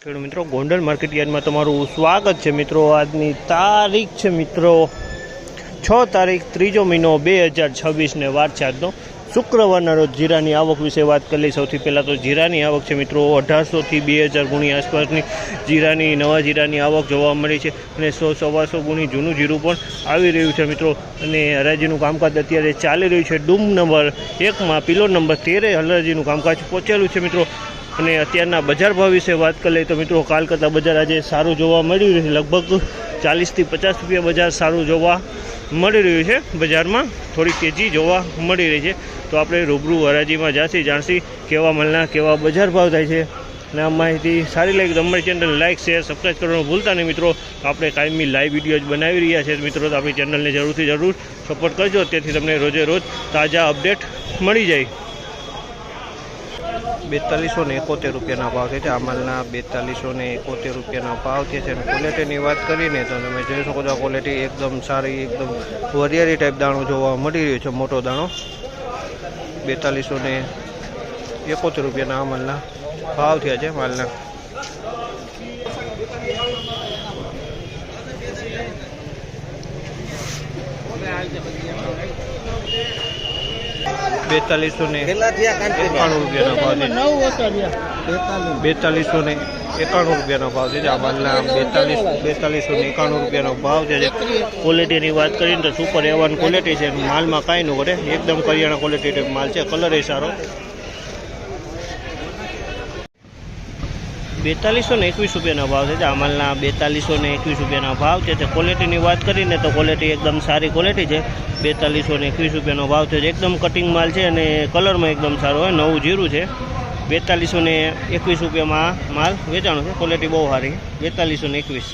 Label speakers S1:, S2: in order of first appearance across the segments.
S1: ખેડૂત મિત્રો ગોંડલ માર્કેટ યાર્ડમાં તમારું સ્વાગત છે મિત્રો। આજની તારીખ છે મિત્રો 6 તારીખ 3 મહિનો 2026 ને વાર છે આજનો શુક્રવારના રોજ જીરાની આવક વિશે વાત કરી લઈ। સૌથી પહેલાં તો જીરાની આવક છે મિત્રો 1800 થી 2000 ગુણી આસપાસની જીરાની નવા જીરાની આવક જોવા મળી છે અને 100-125 ગુણી જૂનું જીરું પણ આવી રહ્યું છે મિત્રો। અને હરાજીનું કામકાજ અત્યારે ચાલી રહ્યું છે। ડૂમ નંબર 1માં પિલો નંબર 13 હરાજીનું કામકાજ પહોંચેલું છે મિત્રો। અને અત્યારના બજાર ભાવ વિશે વાત કરી લઈએ તો મિત્રો કાલ કરતાં બજાર આજે સારું જોવા મળી રહ્યું છે। લગભગ 40 થી 50 રૂપિયા બજાર સારું જોવા મળી રહ્યું છે। બજારમાં થોડી તેજી જોવા મળી રહી છે। તો આપણે રૂબરૂ હરાજીમાં જાણશી કેવા માલના કેવા બજાર ભાવ થાય છે અને આ માહિતી સારી લાગી તો અમારી ચેનલ લાઇક શેર સબસ્ક્રાઈબ કરવાનું ભૂલતા નહીં મિત્રો। આપણે કાયમી લાઈવ વિડીયો જ બનાવી રહ્યા છે મિત્રો। તો આપણી ચેનલને જરૂર સપોર્ટ કરજો, તેથી તમને રોજે રોજ તાજા અપડેટ મળી જાય। 4271 રૂપિયાના ભાવ છે। આ માલના 4271 રૂપિયાના ભાવ છે। ક્વોલિટીની વાત કરીને તો તમે જોઈ શકો છો ક્વોલિટી એકદમ સારી, એકદમ વરિયાળી ટાઈપ દાણો જોવા મળી રહ્યો છે, મોટો દાણો। 4271 રૂપિયાના આ માલના ભાવ થયા છે। માલના 4291 રૂપિયાનો ભાવ છે। 4291 રૂપિયાનો ભાવ છે। આ માલના 4291 રૂપિયાનો ભાવ છે। ક્વોલિટીની વાત કરીને તો સુપર A1 ક્વોલિટી છે। માલમાં કાંઈ ન કરે, એકદમ કરિયાણા ક્વોલિટી ટાઈપ માલ છે। કલર એ સારો। 4221 રૂપિયાનો ભાવ છે। આ માલના 4221 રૂપિયાના ભાવ છે। ક્વોલિટીની વાત કરીને તો ક્વોલિટી એકદમ સારી ક્વોલિટી છે। 4221 રૂપિયાનો ભાવ છે। એકદમ કટિંગ માલ છે અને કલરમાં એકદમ સારો હોય, નવું જીરું છે। 4221 રૂપિયામાં માલ વેચાણો છે। ક્વોલિટી બહુ સારી। 4221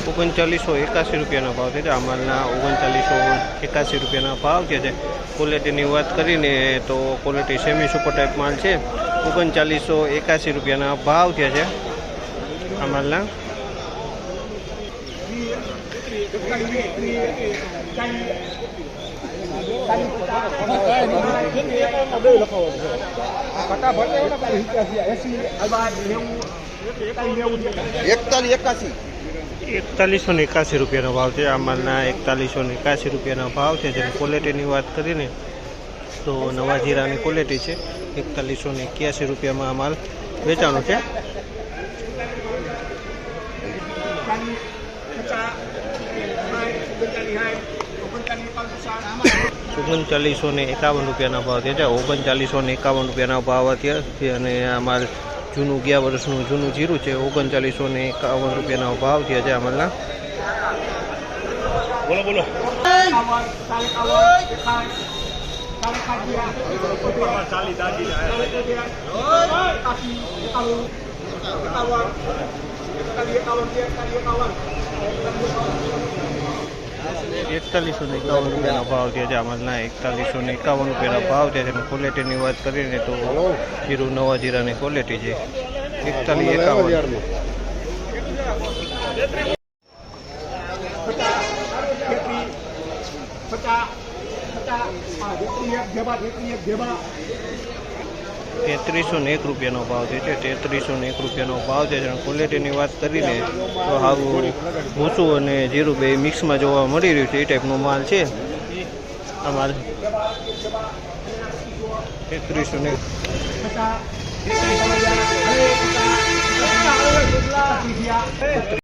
S1: 3981 રૂપિયાનો ભાવ છે। આ માલના 3981 રૂપિયાના ભાવ છે। ક્વોલિટીની વાત કરીને તો ક્વોલિટી સેમી સુપર ટાઈપ માલ છે। 3981 રૂપિયાના ભાવ થયા છે આ માલના। એકતાલીસો ને 81 રૂપિયાનો ભાવ છે। આ માલના 4181 રૂપિયાનો ભાવ છે। જેની ક્વોલિટીની વાત કરીને તો નવા જીરાની ક્વોલિટી છે। 4181 રૂપિયામાં આ માલ વેચાણો છે। 3951 રૂપિયાના ભાવ છે। 3951 રૂપિયાના ભાવ અત્યારે અને આ માલ જૂનું 11 વર્ષનું જૂનું જીરું છે। 3951 રૂપિયાનો ભાવ થયા છે આ માલના। બોલો 4151 રૂપિયાનો ભાવ છે। આ માલના 4151 રૂપિયાનો ભાવ છે। ક્વોલિટીની વાત કરીને તો જીરું નવા જીરાની ક્વોલિટી છે। 4151 3301 રૂપિયાનો ભાવ છે। 3301 રૂપિયાનો ભાવ છે। ક્વોલિટીની વાત કરીને તો સારું ભૂસું અને જીરું બે મિક્સમાં જોવા મળી રહ્યું છે, એ ટાઈપનો માલ છે આ માલ। 3301